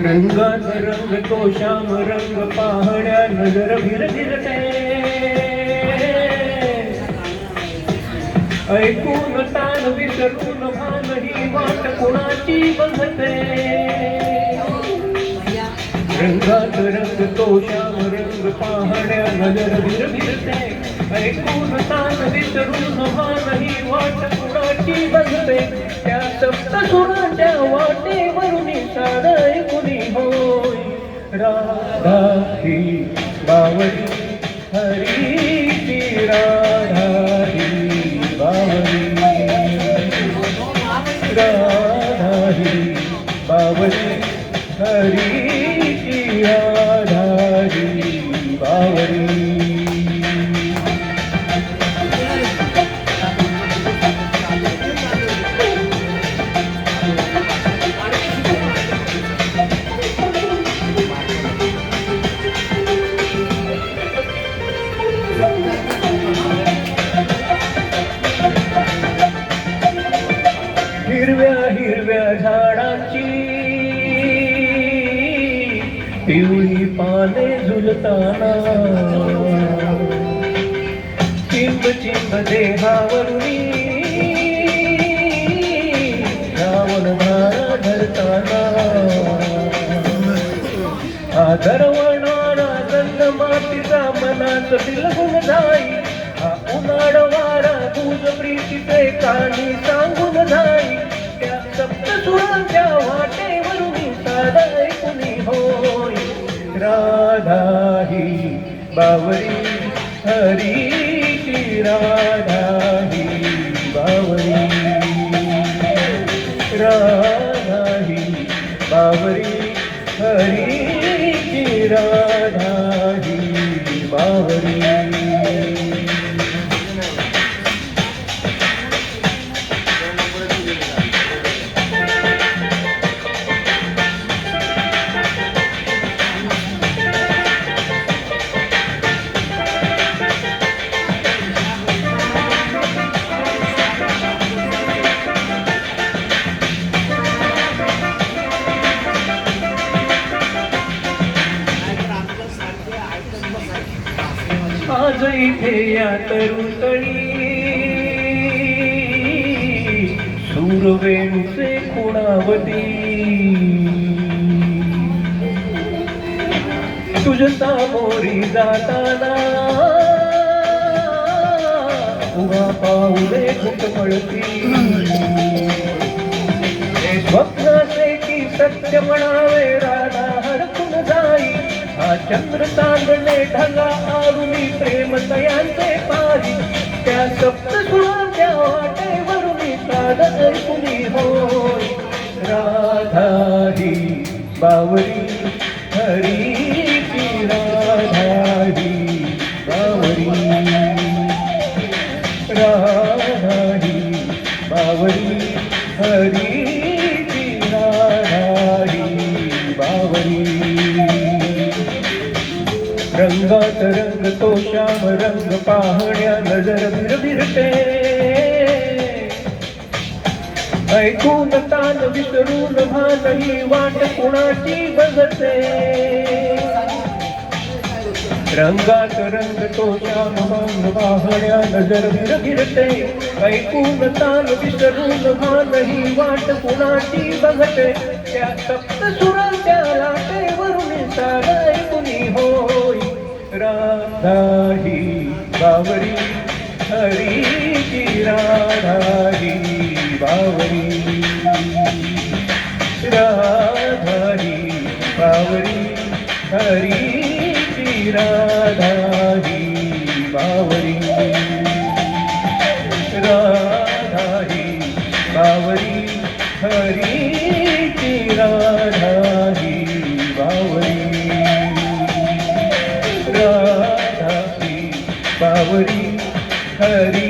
रंगात रंग तो श्याम रंग पाहण्या नजर भिरभिरते ऐकून तान विसरून भान ही वाट कुणाची बघते रंगात रंग तो श्याम रंग पाहण्या नजर भिरभिरते ऐकून तान विसरून भान ही वाट कुणाची बघते त्या सप्त सुराच्या वाटेवरून सार ऐकुनी होय राधा ही बावरी हरीची राधा ही बावरी राधा ही बावरी हरीची राधा ही बावरी हिरव्या हिरव्या झाडांची पिवळी पाने झुलताना चिंब चिंब देहावरुनी रावण धारा धरताना आदरवणारा गंध मातीचा मनात तिलगुण जाई हा उन्हाळ वारा दूध प्रीतीचे कानी सांगून जाई त्या सप्त सुरांच्या वाटेवरून साध ऐकुनी होय राधा ही बावरी हरीची राधा ही बावरी राधा ही बावरी हरीची राधा ही बावरी आज इथे या तरुतळी सूरवेणूचे खुणावती तुझ्या सामोरी जाताना उभा पाऊले घुटमळती स्वप्नाचे की सत्य म्हणावे राधा हरकून जाई हा चंद्र चांदणे ढगा आरुणी प्रेम तयांचे पारी त्या सप्त सुरांच्या वाटेवरून साध ऐकुनी होय राधा ही बावरी हरीची राधा ही बावरी राधा ही बावरी हरीची राधा ही बावरी रंगात रंग तो श्याम रंग पाहण्या नजर भिरभिरते ऐकून तान विसरून भान ही वाट कुणाची बघते रंगात रंग तो श्याम रंग पाहण्या नजर भिरभिरते ऐकून तान विसरून भान ही वाट कुणाची बघते त्या सप्त सुरांच्या लाटेवरून सार ऐकुनी होय राधा ही बावरी हरीची राधा ही बावरी राधा ही बावरी हरीची राधा ही बावरी राधा ही बावरी हरीची राधा ही बावरी राधा ही बावरी हरी